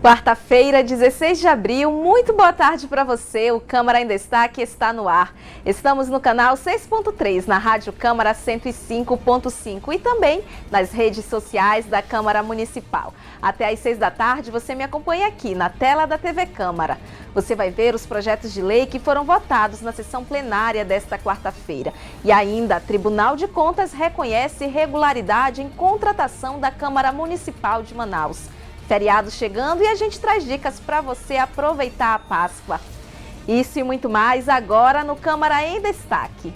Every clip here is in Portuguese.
Quarta-feira, 16 de abril, muito boa tarde para você. O Câmara em Destaque está no ar. Estamos no canal 6.3, na Rádio Câmara 105.5 e também nas redes sociais da Câmara Municipal. Até às 6 da tarde, você me acompanha aqui na tela da TV Câmara. Você vai ver os projetos de lei que foram votados na sessão plenária desta quarta-feira. E ainda, Tribunal de Contas reconhece irregularidade em contratação da Câmara Municipal de Manaus. Feriado chegando e a gente traz dicas para você aproveitar a Páscoa. Isso e muito mais agora no Câmara em Destaque.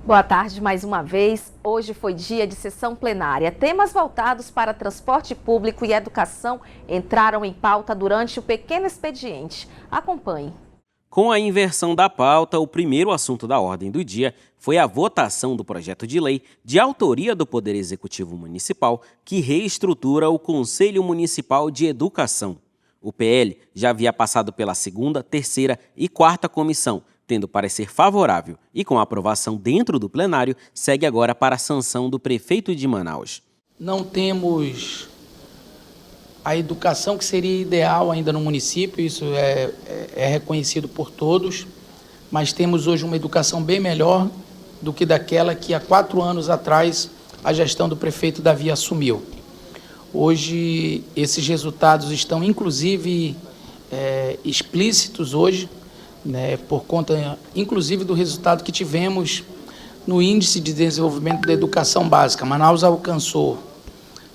Boa tarde mais uma vez. Hoje foi dia de sessão plenária. Temas voltados para transporte público e educação entraram em pauta durante o pequeno expediente. Acompanhe. Com a inversão da pauta, o primeiro assunto da ordem do dia foi a votação do projeto de lei de autoria do Poder Executivo Municipal que reestrutura o Conselho Municipal de Educação. O PL já havia passado pela segunda, terceira e quarta comissão, tendo parecer favorável e com aprovação dentro do plenário, segue agora para a sanção do prefeito de Manaus. Não temos a educação que seria ideal ainda no município, isso é reconhecido por todos, mas temos hoje uma educação bem melhor do que daquela que há 4 anos atrás a gestão do prefeito Davi assumiu. Hoje esses resultados estão inclusive explícitos hoje, por conta, inclusive, do resultado que tivemos no Índice de Desenvolvimento da Educação Básica. Manaus alcançou,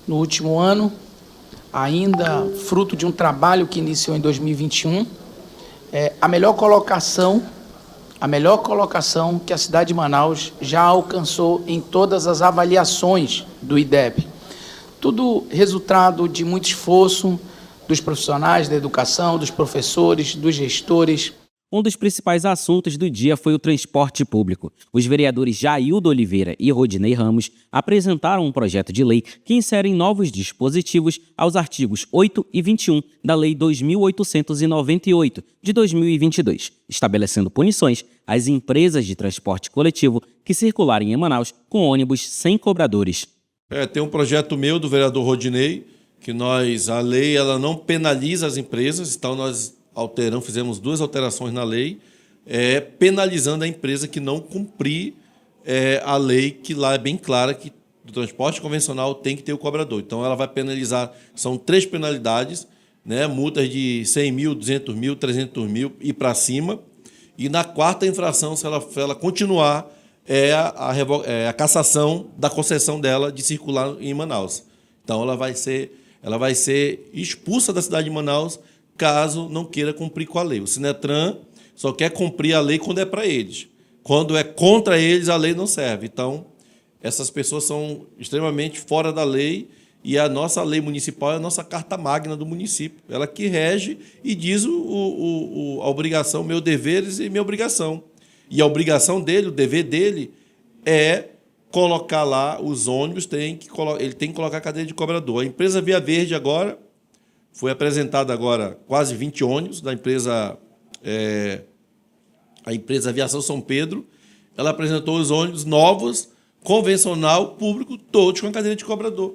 no último ano, ainda fruto de um trabalho que iniciou em 2021, a melhor colocação que a cidade de Manaus já alcançou em todas as avaliações do IDEB. Tudo resultado de muito esforço dos profissionais da educação, dos professores, dos gestores. Um dos principais assuntos do dia foi o transporte público. Os vereadores Jaildo Oliveira e Rodinei Ramos apresentaram um projeto de lei que insere novos dispositivos aos artigos 8 e 21 da Lei 2.898, de 2022, estabelecendo punições às empresas de transporte coletivo que circularem em Manaus com ônibus sem cobradores. Tem um projeto meu do vereador Rodinei, que a lei ela não penaliza as empresas, então nós fizemos 2 alterações na lei, penalizando a empresa que não cumprir a lei, que lá é bem clara que do transporte convencional tem que ter o cobrador. Então, ela vai penalizar, são 3 penalidades, multas de 100 mil, 200 mil, 300 mil e para cima. E na 4ª infração, se ela continuar, a cassação da concessão dela de circular em Manaus. Então, ela vai ser expulsa da cidade de Manaus, caso não queira cumprir com a lei. O Sinetran só quer cumprir a lei quando é para eles. Quando é contra eles, a lei não serve. Então, essas pessoas são extremamente fora da lei e a nossa lei municipal é a nossa carta magna do município. Ela que rege e diz a obrigação, meus deveres e minha obrigação. E a obrigação dele, o dever dele, é colocar lá os ônibus, ele tem que colocar a cadeira de cobrador. A empresa Via Verde agora foi apresentada agora quase 20 ônibus da empresa, a empresa Aviação São Pedro. Ela apresentou os ônibus novos, convencional, público, todos com cadeira de cobrador.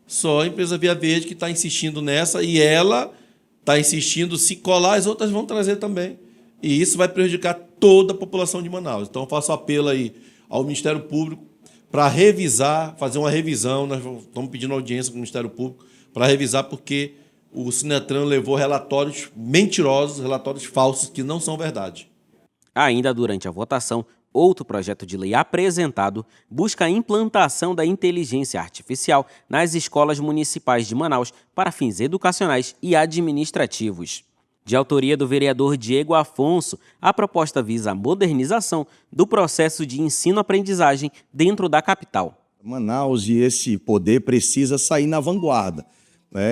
Só a empresa Via Verde que está insistindo nessa e ela está insistindo, se colar, as outras vão trazer também. E isso vai prejudicar toda a população de Manaus. Então, eu faço apelo aí ao Ministério Público para revisar, fazer uma revisão. Nós estamos pedindo audiência com o Ministério Público para revisar, porque o Sinetran levou relatórios mentirosos, relatórios falsos, que não são verdade. Ainda durante a votação, outro projeto de lei apresentado busca a implantação da inteligência artificial nas escolas municipais de Manaus para fins educacionais e administrativos. De autoria do vereador Diego Afonso, a proposta visa a modernização do processo de ensino-aprendizagem dentro da capital. Manaus e esse poder precisa sair na vanguarda.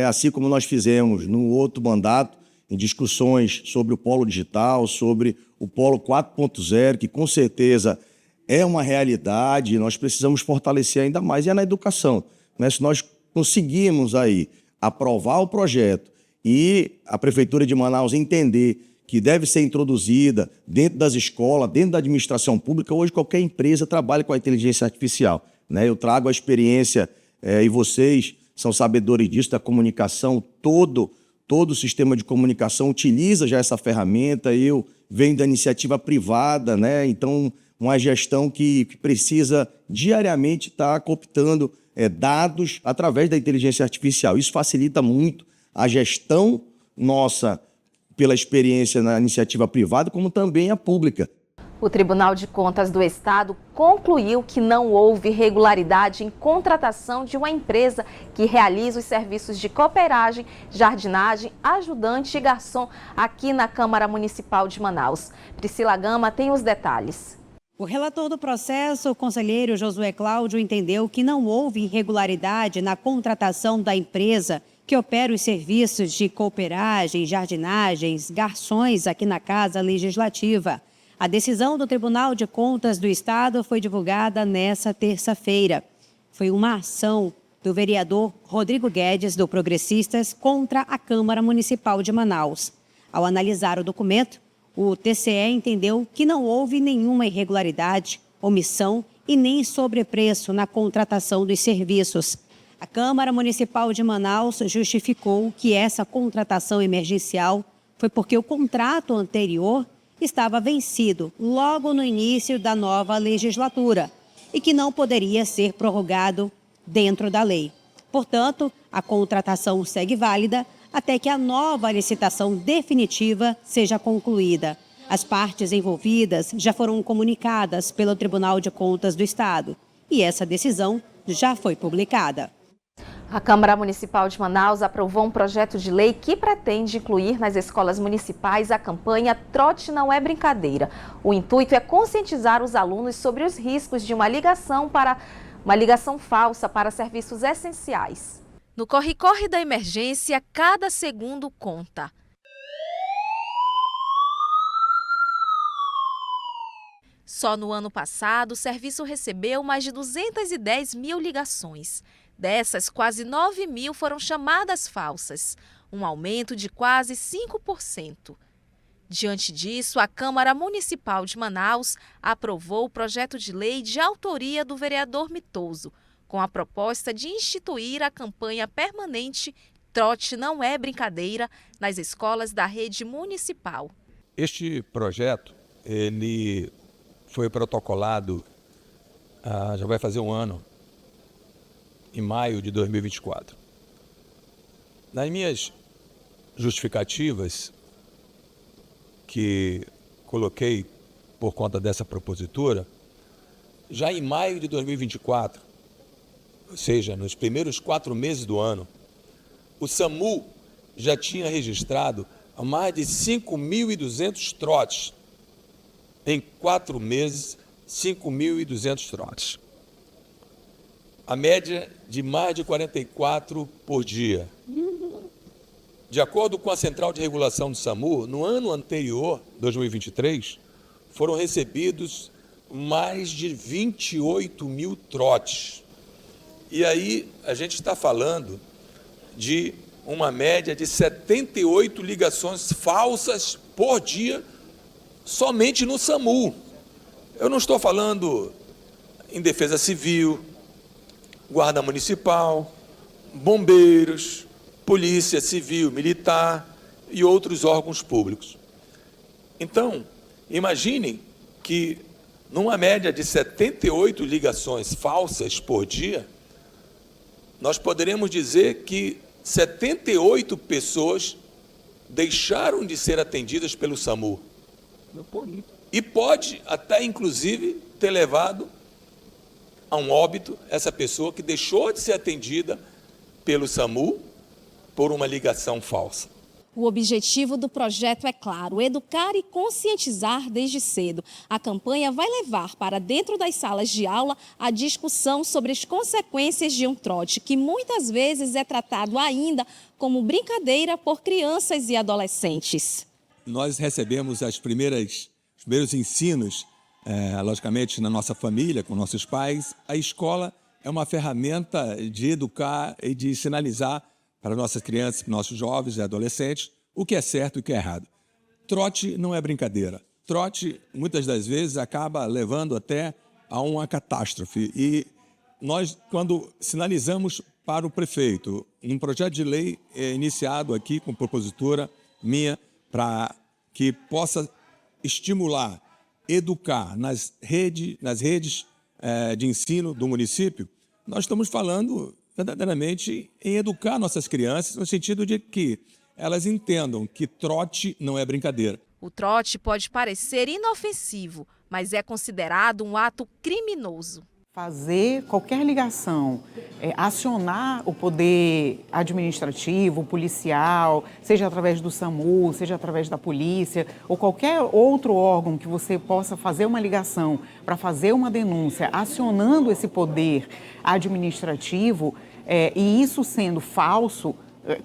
Assim como nós fizemos no outro mandato, em discussões sobre o polo digital, sobre o polo 4.0, que com certeza é uma realidade e nós precisamos fortalecer ainda mais, e é na educação. Se nós conseguirmos aí aprovar o projeto e a Prefeitura de Manaus entender que deve ser introduzida dentro das escolas, dentro da administração pública. Hoje qualquer empresa trabalha com a inteligência artificial, né? Eu trago a experiência, e vocês são sabedores disso, da comunicação, todo o sistema de comunicação utiliza já essa ferramenta. Eu venho da iniciativa privada, né? Então, uma gestão que precisa diariamente estar cooptando dados através da inteligência artificial. Isso facilita muito a gestão nossa pela experiência na iniciativa privada, como também a pública. O Tribunal de Contas do Estado concluiu que não houve irregularidade em contratação de uma empresa que realiza os serviços de cooperagem, jardinagem, ajudante e garçom aqui na Câmara Municipal de Manaus. Priscila Gama tem os detalhes. O relator do processo, o conselheiro Josué Cláudio, entendeu que não houve irregularidade na contratação da empresa que opera os serviços de cooperagem, jardinagens, garçons aqui na Casa Legislativa. A decisão do Tribunal de Contas do Estado foi divulgada nesta terça-feira. Foi uma ação do vereador Rodrigo Guedes, do Progressistas, contra a Câmara Municipal de Manaus. Ao analisar o documento, o TCE entendeu que não houve nenhuma irregularidade, omissão e nem sobrepreço na contratação dos serviços. A Câmara Municipal de Manaus justificou que essa contratação emergencial foi porque o contrato anterior estava vencido logo no início da nova legislatura e que não poderia ser prorrogado dentro da lei. Portanto, a contratação segue válida até que a nova licitação definitiva seja concluída. As partes envolvidas já foram comunicadas pelo Tribunal de Contas do Estado e essa decisão já foi publicada. A Câmara Municipal de Manaus aprovou um projeto de lei que pretende incluir nas escolas municipais a campanha Trote Não é Brincadeira. O intuito é conscientizar os alunos sobre os riscos de uma ligação falsa para serviços essenciais. No corre-corre da emergência, cada segundo conta. Só no ano passado, o serviço recebeu mais de 210 mil ligações. Dessas, quase 9 mil foram chamadas falsas, um aumento de quase 5%. Diante disso, a Câmara Municipal de Manaus aprovou o projeto de lei de autoria do vereador Mitoso, com a proposta de instituir a campanha permanente Trote Não é Brincadeira nas escolas da rede municipal. Este projeto, ele foi protocolado, já vai fazer um ano, em maio de 2024. Nas minhas justificativas que coloquei por conta dessa propositura, já em maio de 2024, ou seja, nos primeiros 4 meses do ano, o SAMU já tinha registrado mais de 5.200 trotes. Em 4 meses, 5.200 trotes. A média de mais de 44 por dia. De acordo com a Central de Regulação do SAMU, no ano anterior, 2023, foram recebidos mais de 28 mil trotes. E aí a gente está falando de uma média de 78 ligações falsas por dia somente no SAMU. Eu não estou falando em defesa civil, guarda municipal, bombeiros, polícia civil, militar e outros órgãos públicos. Então, imaginem que numa média de 78 ligações falsas por dia, nós poderemos dizer que 78 pessoas deixaram de ser atendidas pelo SAMU. E pode até, inclusive, ter levado a um óbito essa pessoa que deixou de ser atendida pelo SAMU por uma ligação falsa. O objetivo do projeto é claro, educar e conscientizar desde cedo. A campanha vai levar para dentro das salas de aula a discussão sobre as consequências de um trote, que muitas vezes é tratado ainda como brincadeira por crianças e adolescentes. Nós recebemos os primeiros ensinos, logicamente, na nossa família, com nossos pais. A escola é uma ferramenta de educar e de sinalizar para nossas crianças, nossos jovens e adolescentes, o que é certo e o que é errado. Trote não é brincadeira. Trote, muitas das vezes, acaba levando até a uma catástrofe. E nós, quando sinalizamos para o prefeito um projeto de lei iniciado aqui com propositura minha para que possa estimular, educar nas redes de ensino do município, nós estamos falando verdadeiramente em educar nossas crianças no sentido de que elas entendam que trote não é brincadeira. O trote pode parecer inofensivo, mas é considerado um ato criminoso. Fazer qualquer ligação, acionar o poder administrativo, policial, seja através do SAMU, seja através da polícia, ou qualquer outro órgão que você possa fazer uma ligação para fazer uma denúncia, acionando esse poder administrativo, e isso sendo falso,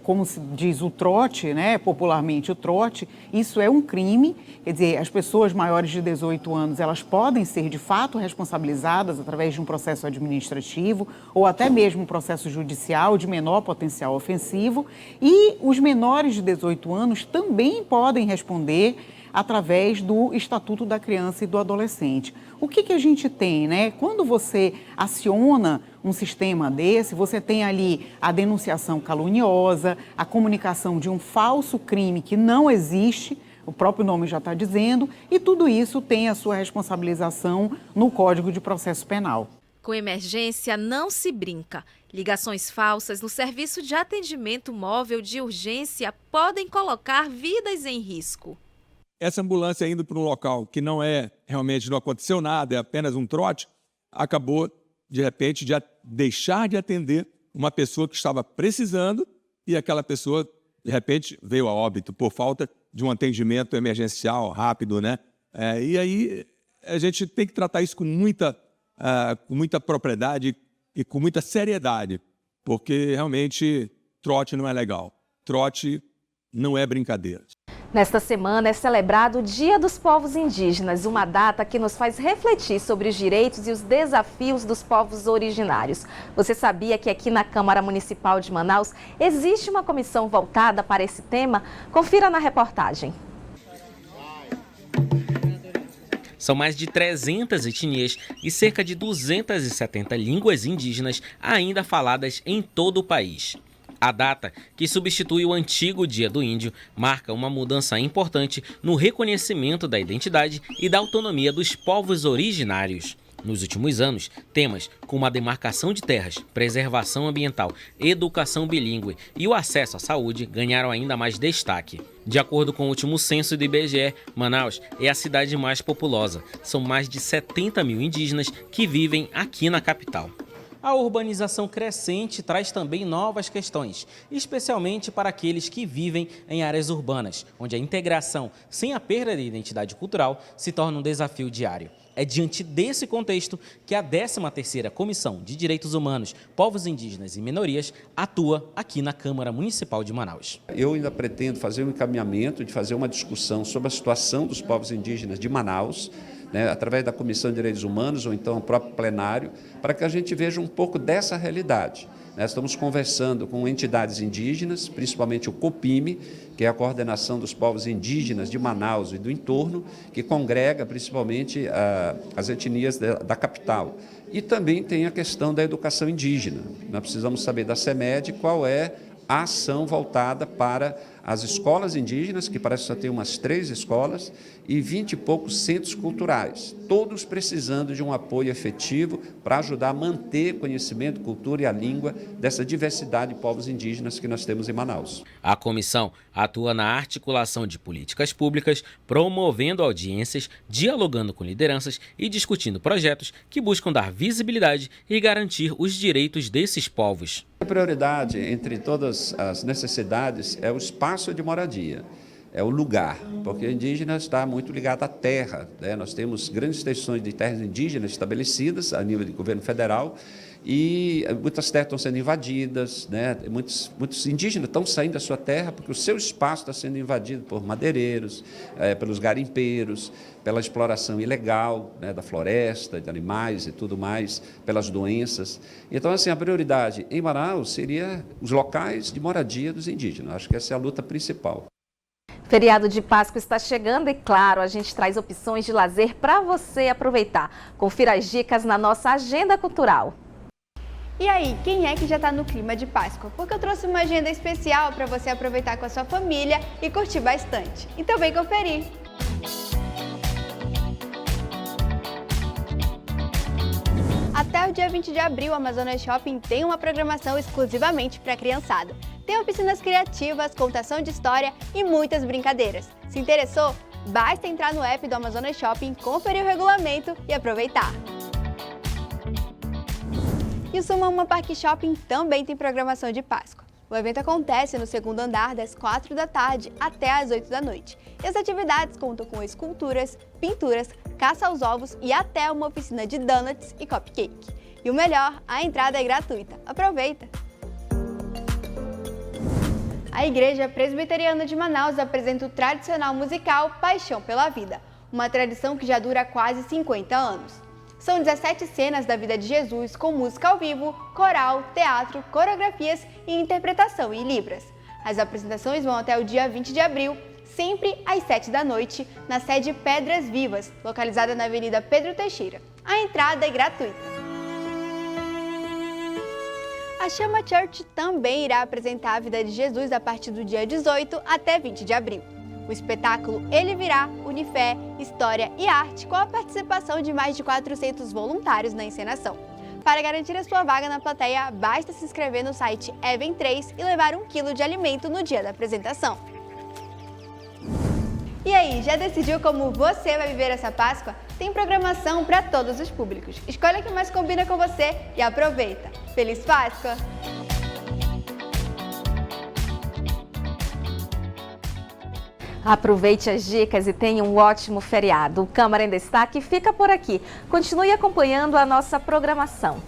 como se diz o trote, né, popularmente o trote, isso é um crime. Quer dizer, as pessoas maiores de 18 anos, elas podem ser de fato responsabilizadas através de um processo administrativo ou até mesmo um processo judicial de menor potencial ofensivo, e os menores de 18 anos também podem responder através do Estatuto da Criança e do Adolescente. O que a gente tem, né? Quando você aciona um sistema desse, você tem ali a denunciação caluniosa, a comunicação de um falso crime que não existe, o próprio nome já está dizendo, e tudo isso tem a sua responsabilização no Código de Processo Penal. Com emergência não se brinca. Ligações falsas no serviço de atendimento móvel de urgência podem colocar vidas em risco. Essa ambulância indo para um local que não aconteceu nada, é apenas um trote, acabou, de repente, de deixar de atender uma pessoa que estava precisando e aquela pessoa, de repente, veio a óbito por falta de um atendimento emergencial rápido, né? E aí a gente tem que tratar isso com muita propriedade e com muita seriedade, porque realmente trote não é legal. Trote não é brincadeira. Nesta semana é celebrado o Dia dos Povos Indígenas, uma data que nos faz refletir sobre os direitos e os desafios dos povos originários. Você sabia que aqui na Câmara Municipal de Manaus existe uma comissão voltada para esse tema? Confira na reportagem. São mais de 300 etnias e cerca de 270 línguas indígenas ainda faladas em todo o país. A data, que substitui o antigo Dia do Índio, marca uma mudança importante no reconhecimento da identidade e da autonomia dos povos originários. Nos últimos anos, temas como a demarcação de terras, preservação ambiental, educação bilíngue e o acesso à saúde ganharam ainda mais destaque. De acordo com o último censo do IBGE, Manaus é a cidade mais populosa. São mais de 70 mil indígenas que vivem aqui na capital. A urbanização crescente traz também novas questões, especialmente para aqueles que vivem em áreas urbanas, onde a integração, sem a perda de identidade cultural, se torna um desafio diário. É diante desse contexto que a 13ª Comissão de Direitos Humanos, Povos Indígenas e Minorias atua aqui na Câmara Municipal de Manaus. Eu ainda pretendo fazer um encaminhamento de fazer uma discussão sobre a situação dos povos indígenas de Manaus, através da Comissão de Direitos Humanos ou então o próprio plenário, para que a gente veja um pouco dessa realidade. Nós estamos conversando com entidades indígenas, principalmente o COPIME, que é a Coordenação dos Povos Indígenas de Manaus e do entorno, que congrega principalmente as etnias da capital. E também tem a questão da educação indígena. Nós precisamos saber da CEMED qual é a ação voltada para as escolas indígenas, que parece que só tem umas 3 escolas, e 20 e poucos centros culturais, todos precisando de um apoio efetivo para ajudar a manter conhecimento, cultura e a língua dessa diversidade de povos indígenas que nós temos em Manaus. A comissão atua na articulação de políticas públicas, promovendo audiências, dialogando com lideranças e discutindo projetos que buscam dar visibilidade e garantir os direitos desses povos. A prioridade entre todas as necessidades é o espaço de moradia. é o lugar, porque o indígena está muito ligado à terra, né? Nós temos grandes extensões de terras indígenas estabelecidas a nível de governo federal e muitas terras estão sendo invadidas, né? Muitos indígenas estão saindo da sua terra porque o seu espaço está sendo invadido por madeireiros, pelos garimpeiros, pela exploração ilegal, né, da floresta, de animais e tudo mais, pelas doenças. Então, assim, a prioridade em Manaus seria os locais de moradia dos indígenas. Acho que essa é a luta principal. Feriado de Páscoa está chegando e, claro, a gente traz opções de lazer para você aproveitar. Confira as dicas na nossa agenda cultural. E aí, quem é que já está no clima de Páscoa? Porque eu trouxe uma agenda especial para você aproveitar com a sua família e curtir bastante. Então vem conferir! Até o dia 20 de abril, o Amazonas Shopping tem uma programação exclusivamente para a criançada. Tem oficinas criativas, contação de história e muitas brincadeiras. Se interessou? Basta entrar no app do Amazonas Shopping, conferir o regulamento e aproveitar. E o Sumama Park Shopping também tem programação de Páscoa. O evento acontece no segundo andar das 4 da tarde até às 8 da noite. E as atividades contam com esculturas, pinturas, caça aos ovos e até uma oficina de donuts e cupcake. E o melhor, a entrada é gratuita. Aproveita! A Igreja Presbiteriana de Manaus apresenta o tradicional musical Paixão pela Vida, uma tradição que já dura quase 50 anos. São 17 cenas da vida de Jesus com música ao vivo, coral, teatro, coreografias e interpretação em libras. As apresentações vão até o dia 20 de abril, sempre às 7 da noite, na sede Pedras Vivas, localizada na Avenida Pedro Teixeira. A entrada é gratuita. A Chama Church também irá apresentar a vida de Jesus a partir do dia 18 até 20 de abril. O espetáculo Ele Virá, Unifé, História e Arte, com a participação de mais de 400 voluntários na encenação. Para garantir a sua vaga na plateia, basta se inscrever no site Even3 e levar 1 quilo de alimento no dia da apresentação. E aí, já decidiu como você vai viver essa Páscoa? Tem programação para todos os públicos. Escolha o que mais combina com você e aproveita! Feliz Páscoa! Aproveite as dicas e tenha um ótimo feriado. O Câmara em Destaque fica por aqui. Continue acompanhando a nossa programação.